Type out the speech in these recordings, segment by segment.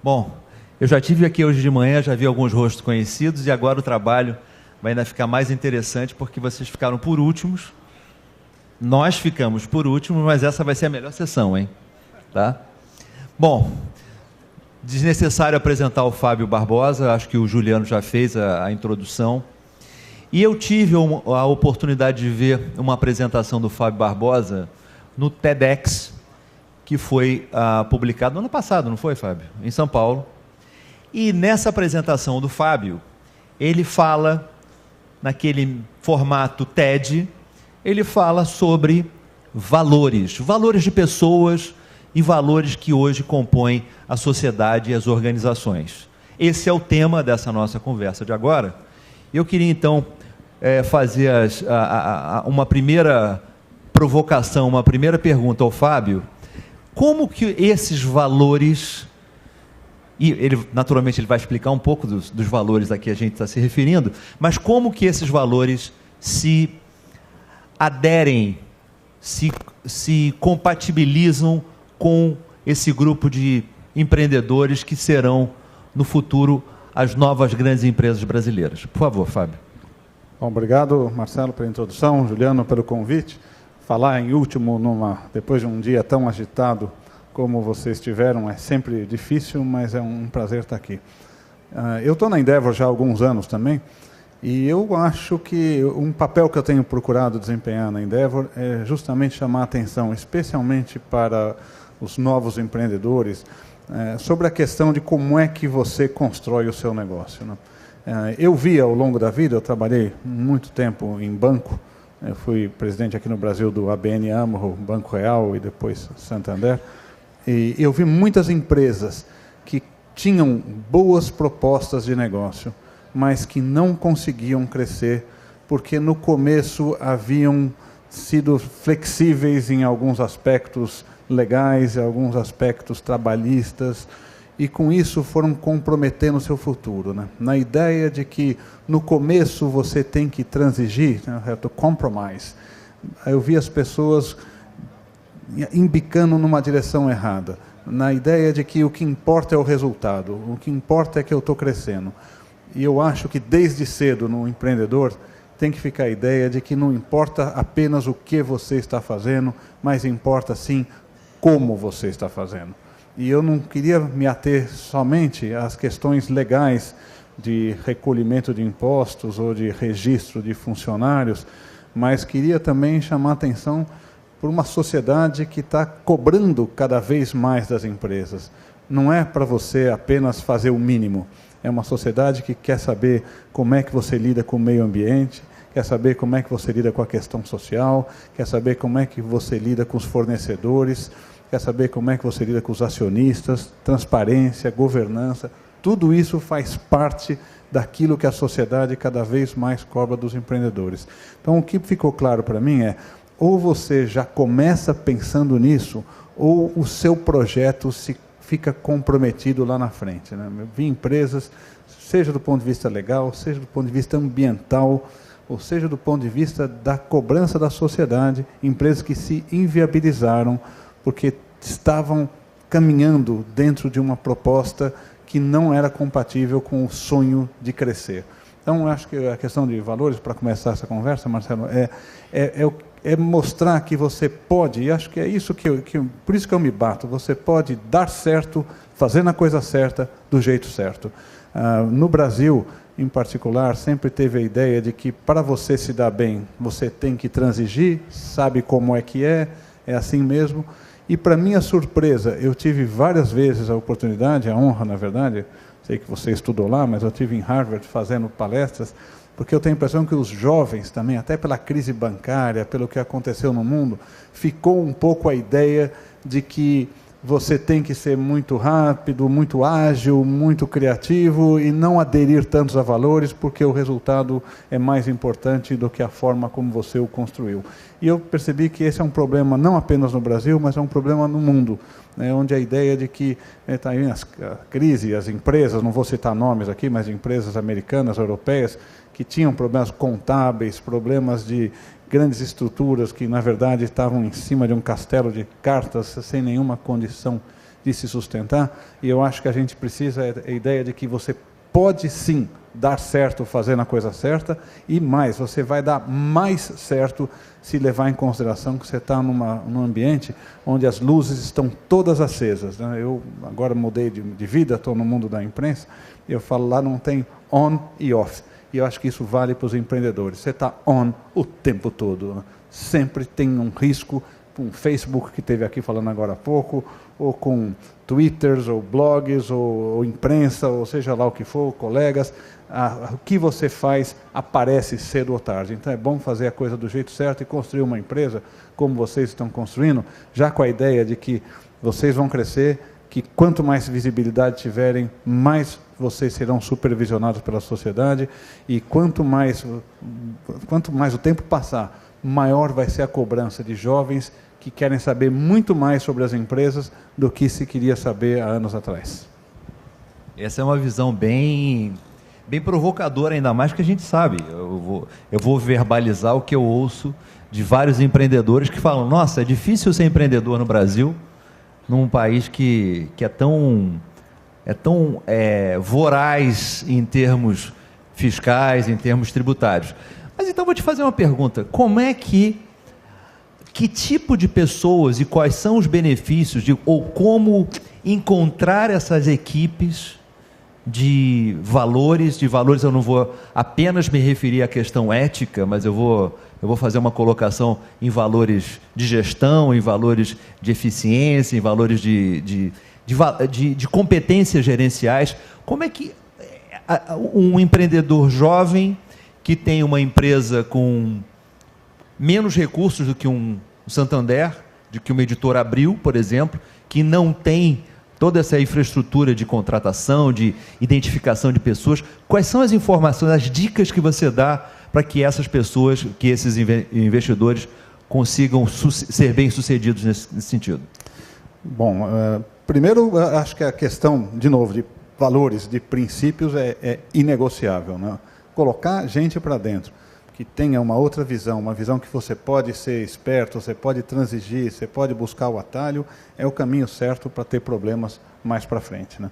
Bom, eu já tive aqui hoje de manhã, já vi alguns rostos conhecidos e agora o trabalho vai ainda ficar mais interessante porque vocês ficaram por últimos, nós ficamos por últimos, mas essa vai ser a melhor sessão, hein? Tá? Bom, desnecessário apresentar o Fábio Barbosa, acho que o Juliano já fez a introdução. E eu tive a oportunidade de ver uma apresentação do Fábio Barbosa no TEDx, que foi publicado no ano passado, não foi, Fábio? Em São Paulo. E nessa apresentação do Fábio, ele fala, naquele formato TED, ele fala sobre valores, valores de pessoas e valores que hoje compõem a sociedade e as organizações. Esse é o tema dessa nossa conversa de agora. Eu queria, então, fazer uma primeira provocação, uma primeira pergunta ao Fábio. Como que esses valores, e ele, naturalmente ele vai explicar um pouco dos valores a que a gente está se referindo, mas como que esses valores se aderem, se compatibilizam com esse grupo de empreendedores que serão, no futuro, as novas grandes empresas brasileiras. Por favor, Fábio. Bom, obrigado, Marcelo, pela introdução, Juliano, pelo convite. Falar em último, depois de um dia tão agitado como vocês tiveram, é sempre difícil, mas é um prazer estar aqui. Eu estou na Endeavor já há alguns anos também, e eu acho que um papel que eu tenho procurado desempenhar na Endeavor é justamente chamar a atenção, especialmente para os novos empreendedores, sobre a questão de como é que você constrói o seu negócio, né? Eu vi ao longo da vida, eu trabalhei muito tempo em banco, eu fui presidente aqui no Brasil do ABN AMRO, Banco Real e depois Santander, e eu vi muitas empresas que tinham boas propostas de negócio, mas que não conseguiam crescer, porque no começo haviam sido flexíveis em alguns aspectos legais, em alguns aspectos trabalhistas, e com isso foram comprometendo o seu futuro, né? Na ideia de que no começo você tem que transigir, né? Have to compromise. Eu vi as pessoas embicando numa direção errada, na ideia de que o que importa é o resultado, o que importa é que eu estou crescendo. E eu acho que desde cedo no empreendedor tem que ficar a ideia de que não importa apenas o que você está fazendo, mas importa sim como você está fazendo. E eu não queria me ater somente às questões legais de recolhimento de impostos ou de registro de funcionários, mas queria também chamar a atenção por uma sociedade que está cobrando cada vez mais das empresas. Não é para você apenas fazer o mínimo, é uma sociedade que quer saber como é que você lida com o meio ambiente, quer saber como é que você lida com a questão social, quer saber como é que você lida com os fornecedores, quer saber como é que você lida com os acionistas, transparência, governança, tudo isso faz parte daquilo que a sociedade cada vez mais cobra dos empreendedores. Então, o que ficou claro para mim é, ou você já começa pensando nisso, ou o seu projeto fica comprometido lá na frente, né? Eu vi empresas, seja do ponto de vista legal, seja do ponto de vista ambiental, ou seja do ponto de vista da cobrança da sociedade, empresas que se inviabilizaram porque estavam caminhando dentro de uma proposta que não era compatível com o sonho de crescer. Então, acho que a questão de valores, para começar essa conversa, Marcelo, é mostrar que você pode, e acho que é isso por isso que eu me bato, você pode dar certo, fazendo a coisa certa, do jeito certo. No Brasil, em particular, sempre teve a ideia de que para você se dar bem, você tem que transigir, sabe como é que é assim mesmo. E para minha surpresa, eu tive várias vezes a oportunidade, a honra, na verdade, sei que você estudou lá, mas eu tive em Harvard fazendo palestras, porque eu tenho a impressão que os jovens também, até pela crise bancária, pelo que aconteceu no mundo, ficou um pouco a ideia de que você tem que ser muito rápido, muito ágil, muito criativo e não aderir tantos a valores, porque o resultado é mais importante do que a forma como você o construiu. E eu percebi que esse é um problema não apenas no Brasil, mas é um problema no mundo, né, onde a ideia de que está aí a crise, as empresas, não vou citar nomes aqui, mas empresas americanas, europeias, que tinham problemas contábeis, problemas de grandes estruturas que, na verdade, estavam em cima de um castelo de cartas, sem nenhuma condição de se sustentar, e eu acho que a gente precisa a ideia de que você pode sim dar certo fazendo a coisa certa, e mais, você vai dar mais certo se levar em consideração que você está num ambiente onde as luzes estão todas acesas, né? Eu agora mudei de vida, estou no mundo da imprensa, e eu falo lá não tem on e off, e eu acho que isso vale para os empreendedores. Você está on o tempo todo, né? Sempre tem um risco, com o Facebook que teve aqui falando agora há pouco, ou com Twitters, ou blogs, ou imprensa, ou seja lá o que for, colegas, o que você faz aparece cedo ou tarde. Então é bom fazer a coisa do jeito certo e construir uma empresa como vocês estão construindo, já com a ideia de que vocês vão crescer, que quanto mais visibilidade tiverem, mais vocês serão supervisionados pela sociedade, e quanto mais o tempo passar, maior vai ser a cobrança de jovens que querem saber muito mais sobre as empresas do que se queria saber há anos atrás. Essa é uma visão bem provocadora, ainda mais que a gente sabe. Eu vou verbalizar o que eu ouço de vários empreendedores que falam: nossa, é difícil ser empreendedor no Brasil, num país que é tão voraz em termos fiscais, em termos tributários. Mas então vou te fazer uma pergunta: que tipo de pessoas e quais são os benefícios ou como encontrar essas equipes de valores eu não vou apenas me referir à questão ética, mas eu vou fazer uma colocação em valores de gestão, em valores de eficiência, em valores de competências gerenciais. Como é que um empreendedor jovem que tem uma empresa com menos recursos do que um Santander, do que uma editora Abril, por exemplo, que não tem toda essa infraestrutura de contratação, de identificação de pessoas, quais são as informações, as dicas que você dá para que essas pessoas, que esses investidores consigam ser bem-sucedidos nesse sentido? Bom, primeiro, acho que a questão, de novo, de valores, de princípios é inegociável, né? Colocar gente para dentro que tenha uma outra visão, uma visão que você pode ser esperto, você pode transigir, você pode buscar o atalho, é o caminho certo para ter problemas mais para frente, né?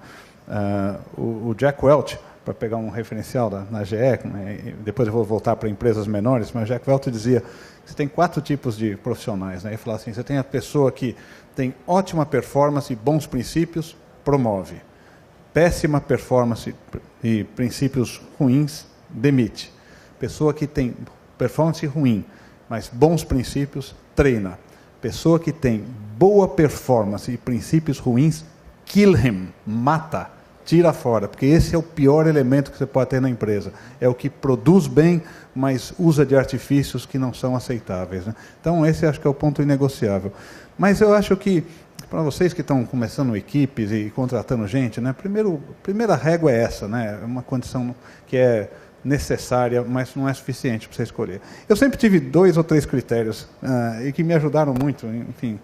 O Jack Welch, para pegar um referencial na GE, né, depois eu vou voltar para empresas menores, mas Jack Welch dizia que você tem 4 tipos de profissionais, né? Ele falava assim: você tem a pessoa que tem ótima performance e bons princípios, promove. Péssima performance e princípios ruins, demite. Pessoa que tem performance ruim, mas bons princípios, treina. Pessoa que tem boa performance e princípios ruins, kill him, mata, tira fora, porque esse é o pior elemento que você pode ter na empresa. É o que produz bem, mas usa de artifícios que não são aceitáveis, né? Então esse acho que é o ponto inegociável. Mas eu acho que, para vocês que estão começando equipes e contratando gente, né, primeira régua é essa, né? É uma condição que é necessária, mas não é suficiente para você escolher. Eu sempre tive 2 ou 3 critérios e que me ajudaram muito, enfim,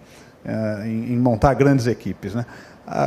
em montar grandes equipes, né?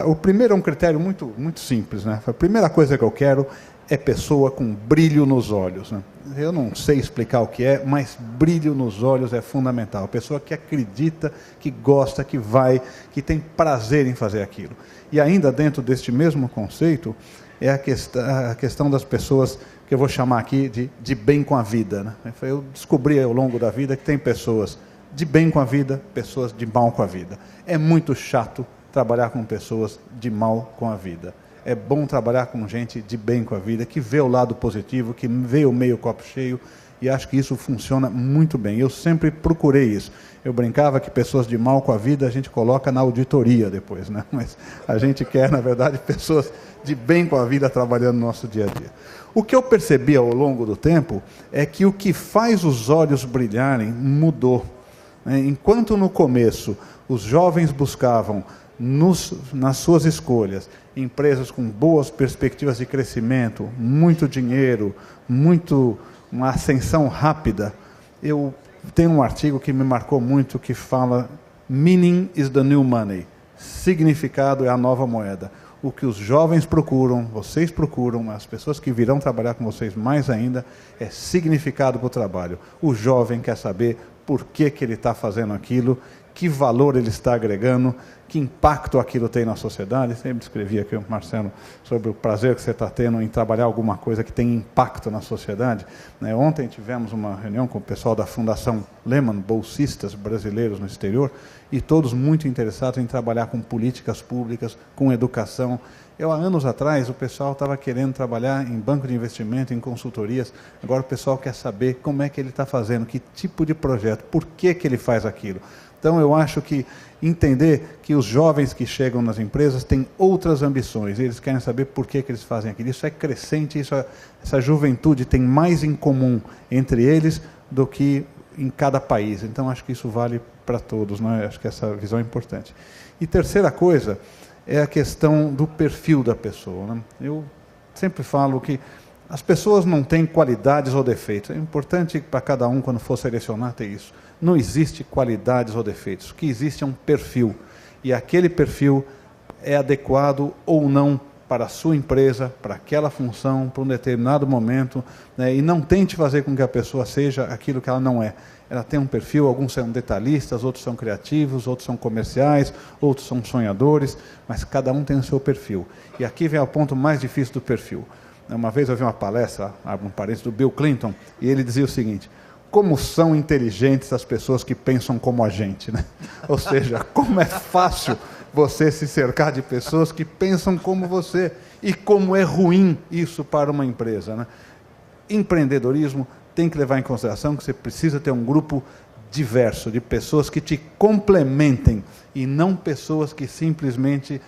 O primeiro é um critério muito, muito simples, né? A primeira coisa que eu quero é pessoa com brilho nos olhos, né? Eu não sei explicar o que é, mas brilho nos olhos é fundamental. Pessoa que acredita, que gosta, que vai, que tem prazer em fazer aquilo. E ainda dentro deste mesmo conceito é a questão das pessoas que eu vou chamar aqui de bem com a vida, né? Eu descobri ao longo da vida que tem pessoas de bem com a vida, pessoas de mal com a vida. É muito chato trabalhar com pessoas de mal com a vida. É bom trabalhar com gente de bem com a vida, que vê o lado positivo, que vê o meio copo cheio, e acho que isso funciona muito bem. Eu sempre procurei isso. Eu brincava que pessoas de mal com a vida a gente coloca na auditoria depois, né? Mas a gente quer, na verdade, pessoas de bem com a vida trabalhando no nosso dia a dia. O que eu percebi ao longo do tempo é que o que faz os olhos brilharem mudou, né? Enquanto no começo os jovens buscavam nas suas escolhas empresas com boas perspectivas de crescimento, muito dinheiro, uma ascensão rápida, eu tenho um artigo que me marcou muito que fala: meaning is the new money. Significado é a nova moeda. O que os jovens procuram, vocês procuram, as pessoas que virão trabalhar com vocês mais ainda, é significado para o trabalho. O jovem quer saber por que ele está fazendo aquilo, que valor ele está agregando, que impacto aquilo tem na sociedade. Sempre escrevi aqui, Marcelo, sobre o prazer que você está tendo em trabalhar alguma coisa que tem impacto na sociedade. Ontem tivemos uma reunião com o pessoal da Fundação Lehman, bolsistas brasileiros no exterior, e todos muito interessados em trabalhar com políticas públicas, com educação. Há anos atrás, o pessoal estava querendo trabalhar em banco de investimento, em consultorias. Agora o pessoal quer saber como é que ele está fazendo, que tipo de projeto, por que ele faz aquilo. Então, eu acho que entender que os jovens que chegam nas empresas têm outras ambições, eles querem saber por que eles fazem aquilo. Isso é crescente, essa juventude tem mais em comum entre eles do que em cada país. Então, acho que isso vale para todos, né? Acho que essa visão é importante. E terceira coisa é a questão do perfil da pessoa, né? Eu sempre falo que as pessoas não têm qualidades ou defeitos. É importante para cada um, quando for selecionar, ter isso. Não existe qualidades ou defeitos. O que existe é um perfil. E aquele perfil é adequado ou não para a sua empresa, para aquela função, para um determinado momento, né? E não tente fazer com que a pessoa seja aquilo que ela não é. Ela tem um perfil, alguns são detalhistas, outros são criativos, outros são comerciais, outros são sonhadores, mas cada um tem o seu perfil. E aqui vem o ponto mais difícil do perfil. Uma vez eu vi uma palestra, abro um parênteses, do Bill Clinton, e ele dizia o seguinte: como são inteligentes as pessoas que pensam como a gente, né? Ou seja, como é fácil você se cercar de pessoas que pensam como você, e como é ruim isso para uma empresa, né? Empreendedorismo tem que levar em consideração que você precisa ter um grupo diverso, de pessoas que te complementem, e não pessoas que simplesmente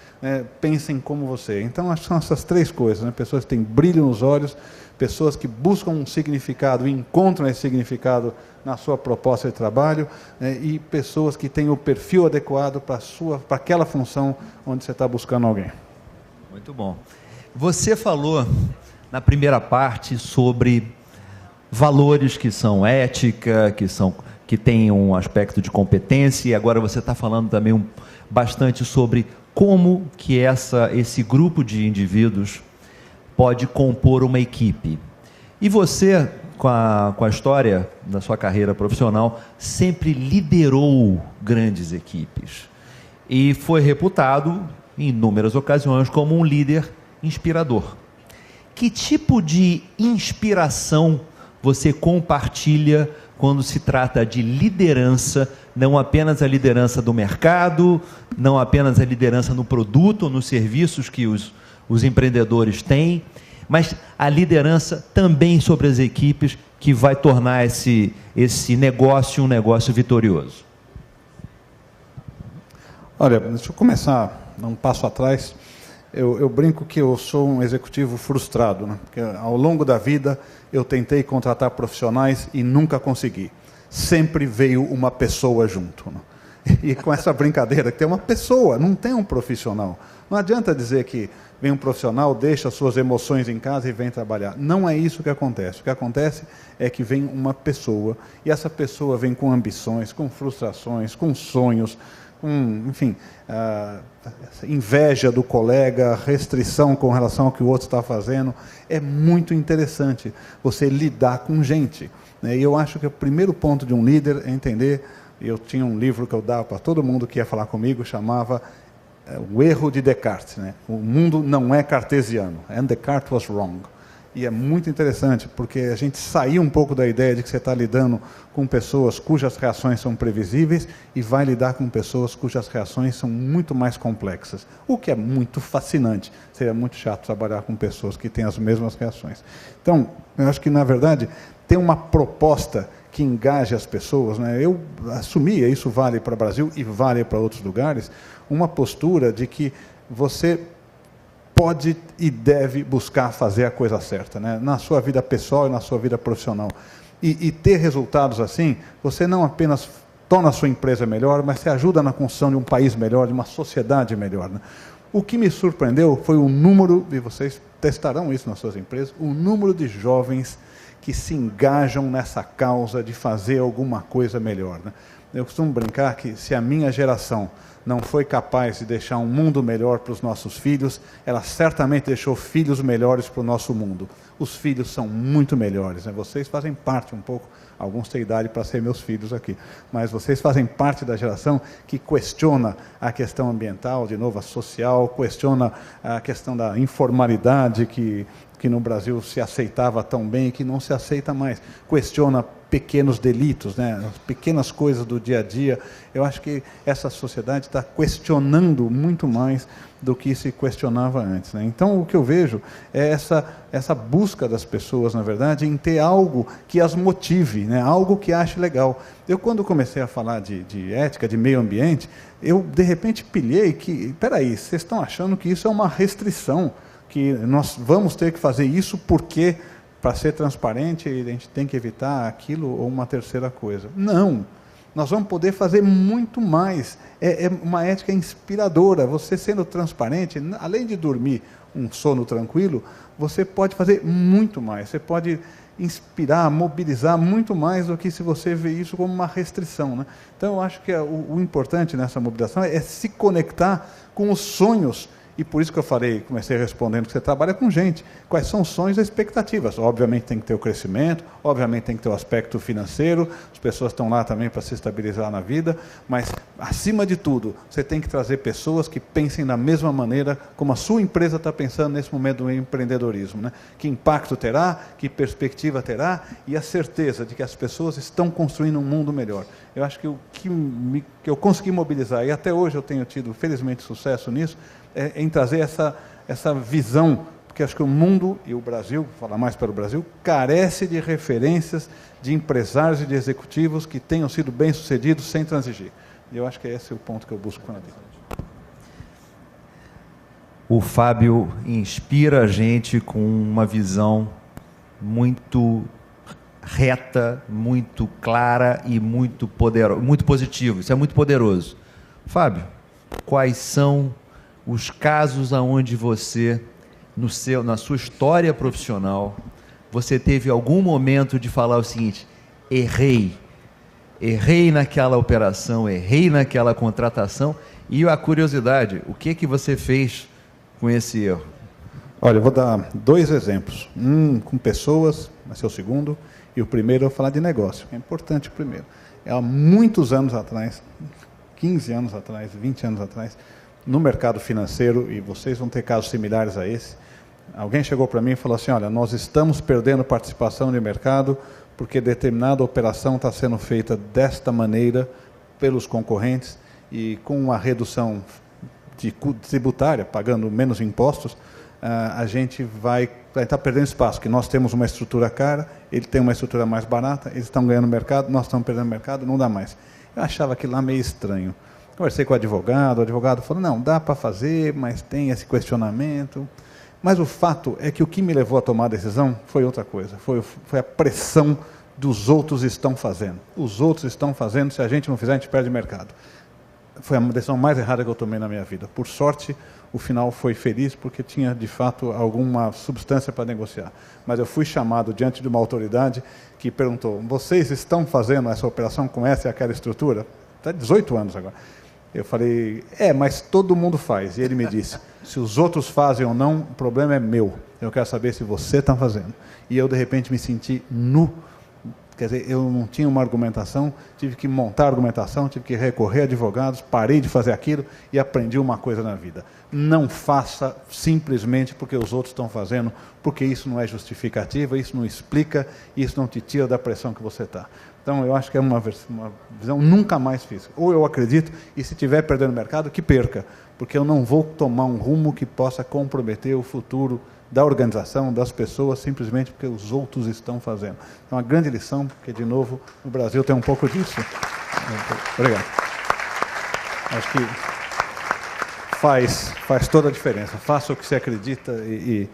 pensem como você. Então, acho que são essas três coisas, né? Pessoas que têm brilho nos olhos, pessoas que buscam um significado e encontram esse significado na sua proposta de trabalho, e pessoas que têm o perfil adequado para aquela função onde você está buscando alguém. Muito bom. Você falou na primeira parte sobre valores que são ética, que têm um aspecto de competência, e agora você está falando também bastante sobre como que esse grupo de indivíduos pode compor uma equipe. E você, com a história da sua carreira profissional, sempre liderou grandes equipes e foi reputado, em inúmeras ocasiões, como um líder inspirador. Que tipo de inspiração você compartilha quando se trata de liderança, não apenas a liderança do mercado, não apenas a liderança no produto ou nos serviços que os empreendedores têm, mas a liderança também sobre as equipes, que vai tornar esse negócio um negócio vitorioso? Olha, deixa eu começar um passo atrás. Eu brinco que eu sou um executivo frustrado, né? Porque ao longo da vida eu tentei contratar profissionais e nunca consegui. Sempre veio uma pessoa junto, né? E com essa brincadeira, que tem uma pessoa, não tem um profissional. Não adianta dizer que vem um profissional, deixa suas emoções em casa e vem trabalhar. Não é isso que acontece. O que acontece é que vem uma pessoa, e essa pessoa vem com ambições, com frustrações, com sonhos, enfim, inveja do colega, restrição com relação ao que o outro está fazendo. É muito interessante você lidar com gente, né? E eu acho que o primeiro ponto de um líder é entender. Eu tinha um livro que eu dava para todo mundo que ia falar comigo, chamava O Erro de Descartes, né? O mundo não é cartesiano, and Descartes was wrong. E é muito interessante, porque a gente saiu um pouco da ideia de que você está lidando com pessoas cujas reações são previsíveis e vai lidar com pessoas cujas reações são muito mais complexas. O que é muito fascinante. Seria muito chato trabalhar com pessoas que têm as mesmas reações. Então, eu acho que, na verdade, tem uma proposta que engaje as pessoas, né? Eu assumia, isso vale para o Brasil e vale para outros lugares, uma postura de que você pode e deve buscar fazer a coisa certa, né? Na sua vida pessoal e na sua vida profissional. E ter resultados assim, você não apenas torna a sua empresa melhor, mas você ajuda na construção de um país melhor, de uma sociedade melhor, né? O que me surpreendeu foi o número, e vocês testarão isso nas suas empresas, o número de jovens que se engajam nessa causa de fazer alguma coisa melhor, né? Eu costumo brincar que se a minha geração não foi capaz de deixar um mundo melhor para os nossos filhos, ela certamente deixou filhos melhores para o nosso mundo. Os filhos são muito melhores, né? Vocês fazem parte um pouco, alguns têm idade para ser meus filhos aqui, mas vocês fazem parte da geração que questiona a questão ambiental, de novo a social, questiona a questão da informalidade que no Brasil se aceitava tão bem e que não se aceita mais. Questiona pequenos delitos, né? As pequenas coisas do dia a dia. Eu acho que essa sociedade está questionando muito mais do que se questionava antes, né? Então, o que eu vejo é essa busca das pessoas, na verdade, em ter algo que as motive, né? Algo que ache legal. Eu, quando comecei a falar de ética, de meio ambiente, eu, de repente, pilhei que, espera aí, vocês estão achando que isso é uma restrição, que nós vamos ter que fazer isso porque, para ser transparente, a gente tem que evitar aquilo ou uma terceira coisa. Não, nós vamos poder fazer muito mais. É uma ética inspiradora. Você sendo transparente, além de dormir um sono tranquilo, você pode fazer muito mais. Você pode inspirar, mobilizar muito mais do que se você vê isso como uma restrição, né? Então, eu acho que o importante nessa mobilização é se conectar com os sonhos. E por isso que eu falei, comecei respondendo que você trabalha com gente. Quais são os sonhos e expectativas? Obviamente tem que ter o crescimento, obviamente tem que ter o aspecto financeiro, as pessoas estão lá também para se estabilizar na vida, mas, acima de tudo, você tem que trazer pessoas que pensem da mesma maneira como a sua empresa está pensando nesse momento do empreendedorismo, né? Que impacto terá, que perspectiva terá, e a certeza de que as pessoas estão construindo um mundo melhor. Eu acho que o que eu consegui mobilizar, e até hoje eu tenho tido, felizmente, sucesso nisso, em trazer essa visão, porque acho que o mundo, e o Brasil, vou falar mais para o Brasil, carece de referências de empresários e de executivos que tenham sido bem-sucedidos sem transigir. E eu acho que esse é o ponto que eu busco na vida. O Fábio inspira a gente com uma visão muito reta, muito clara e muito poderosa, muito positivo. Isso é muito poderoso. Fábio, quais são os casos aonde você, na sua história profissional, você teve algum momento de falar o seguinte: errei naquela operação, errei naquela contratação, e a curiosidade, o que você fez com esse erro? Olha, eu vou dar 2 exemplos, um com pessoas, vai ser o segundo, e o primeiro eu vou falar de negócio, é importante o primeiro. Há muitos anos atrás, 15 anos atrás, 20 anos atrás, no mercado financeiro, e vocês vão ter casos similares a esse, alguém chegou para mim e falou assim: olha, nós estamos perdendo participação de mercado porque determinada operação está sendo feita desta maneira pelos concorrentes e com uma redução tributária, pagando menos impostos, a gente vai estar perdendo espaço, que nós temos uma estrutura cara, ele tem uma estrutura mais barata, eles estão ganhando mercado, nós estamos perdendo mercado, não dá mais. Eu achava aquilo lá meio estranho. Conversei com o advogado falou: não, dá para fazer, mas tem esse questionamento. Mas o fato é que o que me levou a tomar a decisão foi outra coisa, foi a pressão dos outros estão fazendo. Os outros estão fazendo, se a gente não fizer, a gente perde mercado. Foi a decisão mais errada que eu tomei na minha vida. Por sorte, o final foi feliz, porque tinha, de fato, alguma substância para negociar. Mas eu fui chamado diante de uma autoridade que perguntou: vocês estão fazendo essa operação com essa e aquela estrutura? Está 18 anos agora. Eu falei: mas todo mundo faz. E ele me disse: se os outros fazem ou não, o problema é meu. Eu quero saber se você está fazendo. E eu, de repente, me senti nu. Quer dizer, eu não tinha uma argumentação, tive que montar a argumentação, tive que recorrer a advogados, parei de fazer aquilo e aprendi uma coisa na vida: não faça simplesmente porque os outros estão fazendo, porque isso não é justificativa, isso não explica, isso não te tira da pressão que você está. Então, eu acho que é uma visão, nunca mais fiz. Ou eu acredito, e se estiver perdendo mercado, que perca, porque eu não vou tomar um rumo que possa comprometer o futuro da organização, das pessoas, simplesmente porque os outros estão fazendo. É uma grande lição, porque, de novo, o Brasil tem um pouco disso. Obrigado. Acho que faz toda a diferença. Faça o que você acredita e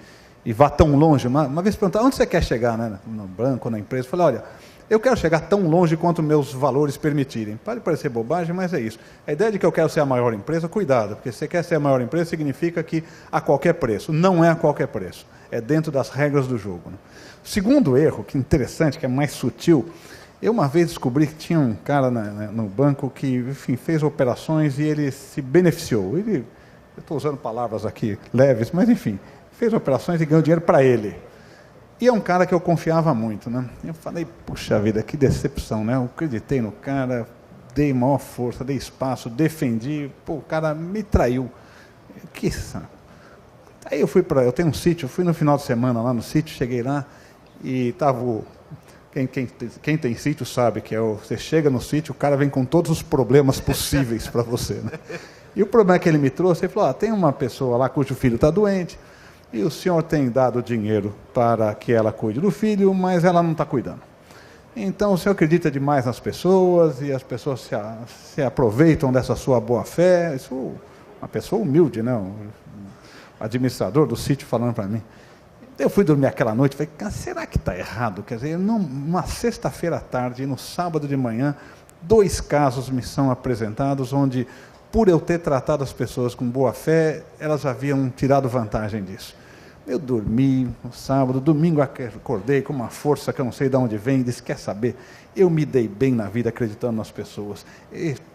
vá tão longe. Uma vez perguntar: onde você quer chegar, né? No banco, na empresa? Eu falei: olha, eu quero chegar tão longe quanto meus valores permitirem. Pode parecer bobagem, mas é isso. A ideia de que eu quero ser a maior empresa, cuidado, porque se você quer ser a maior empresa, significa que a qualquer preço. Não é a qualquer preço. É dentro das regras do jogo, né? O segundo erro, que é interessante, que é mais sutil, Eu uma vez descobri que tinha um cara no banco que, enfim, fez operações e ele se beneficiou. Eu estou usando palavras aqui leves, mas enfim, fez operações e ganhou dinheiro para ele. E é um cara que eu confiava muito, né? Eu falei, puxa vida, que decepção, né? Eu acreditei no cara, dei maior força, dei espaço, defendi, pô, o cara me traiu. Que saco. Aí eu tenho um sítio, eu fui no final de semana lá no sítio, cheguei lá e estava quem tem sítio sabe que você chega no sítio, o cara vem com todos os problemas possíveis para você, né? E o problema que ele me trouxe, ele falou, tem uma pessoa lá cujo filho está doente, e o senhor tem dado dinheiro para que ela cuide do filho, mas ela não está cuidando. Então o senhor acredita demais nas pessoas, e as pessoas se aproveitam dessa sua boa-fé. Isso, uma pessoa humilde, né? O administrador do sítio falando para mim. Eu fui dormir aquela noite e falei, será que está errado? Quer dizer, numa sexta-feira à tarde e no sábado de manhã, 2 casos me são apresentados onde, por eu ter tratado as pessoas com boa fé, elas haviam tirado vantagem disso. Eu dormi no sábado, domingo acordei com uma força que eu não sei de onde vem, e disse, quer saber, eu me dei bem na vida acreditando nas pessoas.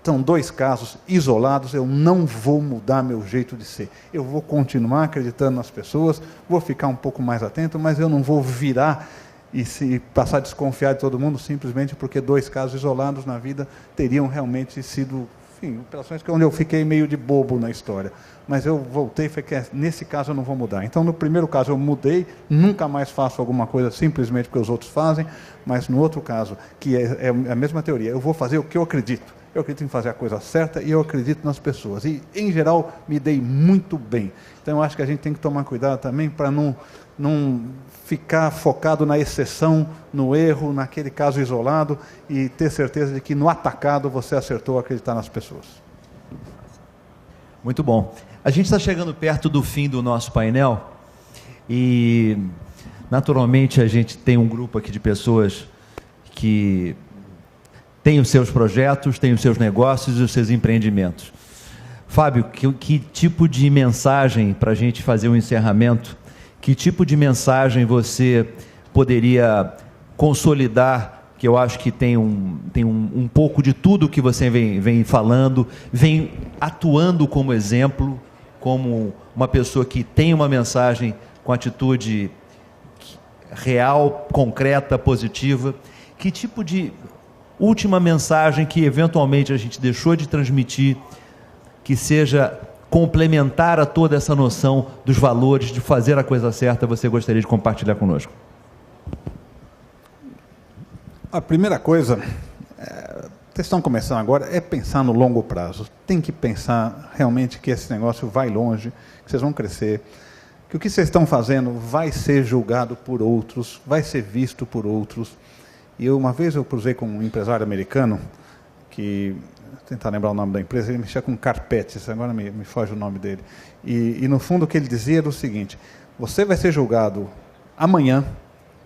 São 2 casos isolados, eu não vou mudar meu jeito de ser. Eu vou continuar acreditando nas pessoas, vou ficar um pouco mais atento, mas eu não vou virar e se passar a desconfiar de todo mundo simplesmente porque 2 casos isolados na vida teriam realmente sido, enfim, operações onde eu fiquei meio de bobo na história. Mas eu voltei e falei que nesse caso eu não vou mudar. Então, no primeiro caso eu mudei, nunca mais faço alguma coisa simplesmente porque os outros fazem, mas no outro caso, que é a mesma teoria, eu vou fazer o que eu acredito. Eu acredito em fazer a coisa certa e eu acredito nas pessoas. E, em geral, me dei muito bem. Então, eu acho que a gente tem que tomar cuidado também para não ficar focado na exceção, no erro, naquele caso isolado, e ter certeza de que no atacado você acertou acreditar nas pessoas. Muito bom. A gente está chegando perto do fim do nosso painel e, naturalmente, a gente tem um grupo aqui de pessoas que tem os seus projetos, tem os seus negócios e os seus empreendimentos. Fábio, que tipo de mensagem, para a gente fazer um encerramento, que tipo de mensagem você poderia consolidar, que eu acho que tem um pouco de tudo que você vem falando, vem atuando como exemplo, como uma pessoa que tem uma mensagem com atitude real, concreta, positiva. Que tipo de última mensagem que eventualmente a gente deixou de transmitir, que seja complementar a toda essa noção dos valores, de fazer a coisa certa, você gostaria de compartilhar conosco? A primeira coisa, vocês estão começando agora, é pensar no longo prazo. Tem que pensar realmente que esse negócio vai longe, que vocês vão crescer, que o que vocês estão fazendo vai ser julgado por outros, vai ser visto por outros. E uma vez eu cruzei com um empresário americano, que, vou tentar lembrar o nome da empresa, ele mexia com carpetes, agora me foge o nome dele. E no fundo o que ele dizia era o seguinte, você vai ser julgado amanhã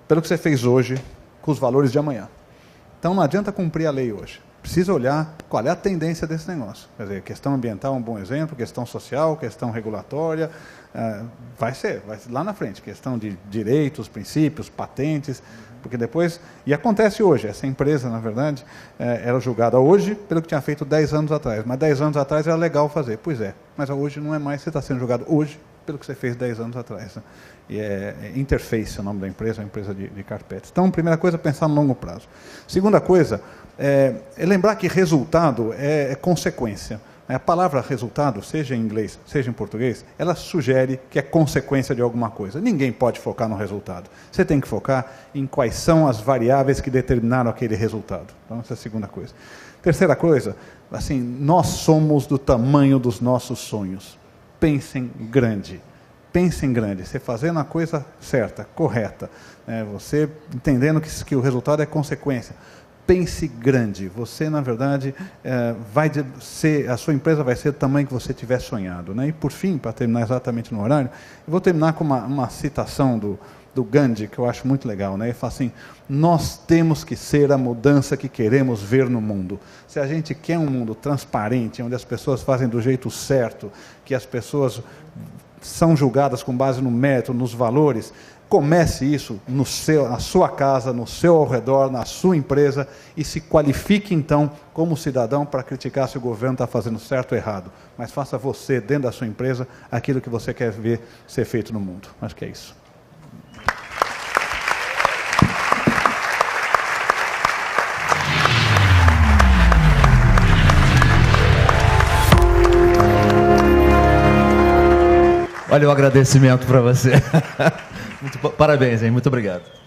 pelo que você fez hoje, com os valores de amanhã. Então não adianta cumprir a lei hoje. Precisa olhar qual é a tendência desse negócio. Quer dizer, questão ambiental é um bom exemplo, questão social, questão regulatória, vai ser lá na frente, questão de direitos, princípios, patentes, porque depois, e acontece hoje, essa empresa, na verdade, era julgada hoje pelo que tinha feito 10 anos atrás, mas 10 anos atrás era legal fazer, pois é, mas hoje não é mais, você está sendo julgado hoje pelo que você fez 10 anos atrás, né? E é Interface o nome da empresa, é uma empresa de carpetes. Então, primeira coisa, pensar no longo prazo. Segunda coisa, é lembrar que resultado é consequência. A palavra resultado, seja em inglês, seja em português, ela sugere que é consequência de alguma coisa. Ninguém pode focar no resultado. Você tem que focar em quais são as variáveis que determinaram aquele resultado. Então, essa é a segunda coisa. Terceira coisa, assim, nós somos do tamanho dos nossos sonhos. Pensem grande. Pensem grande. Você fazendo a coisa certa, correta, né? Você entendendo que o resultado é consequência. Pense grande. Você, na verdade, a sua empresa vai ser do tamanho que você tiver sonhado, né? E, por fim, para terminar exatamente no horário, eu vou terminar com uma citação do Gandhi, que eu acho muito legal, né? Ele fala assim, nós temos que ser a mudança que queremos ver no mundo. Se a gente quer um mundo transparente, onde as pessoas fazem do jeito certo, que as pessoas são julgadas com base no método, nos valores, Comece isso na sua casa, no seu ao redor, na sua empresa, e se qualifique então como cidadão para criticar se o governo está fazendo certo ou errado. Mas faça você, dentro da sua empresa, aquilo que você quer ver ser feito no mundo. Acho que é isso. Olha o agradecimento para você. Parabéns, hein? Muito obrigado.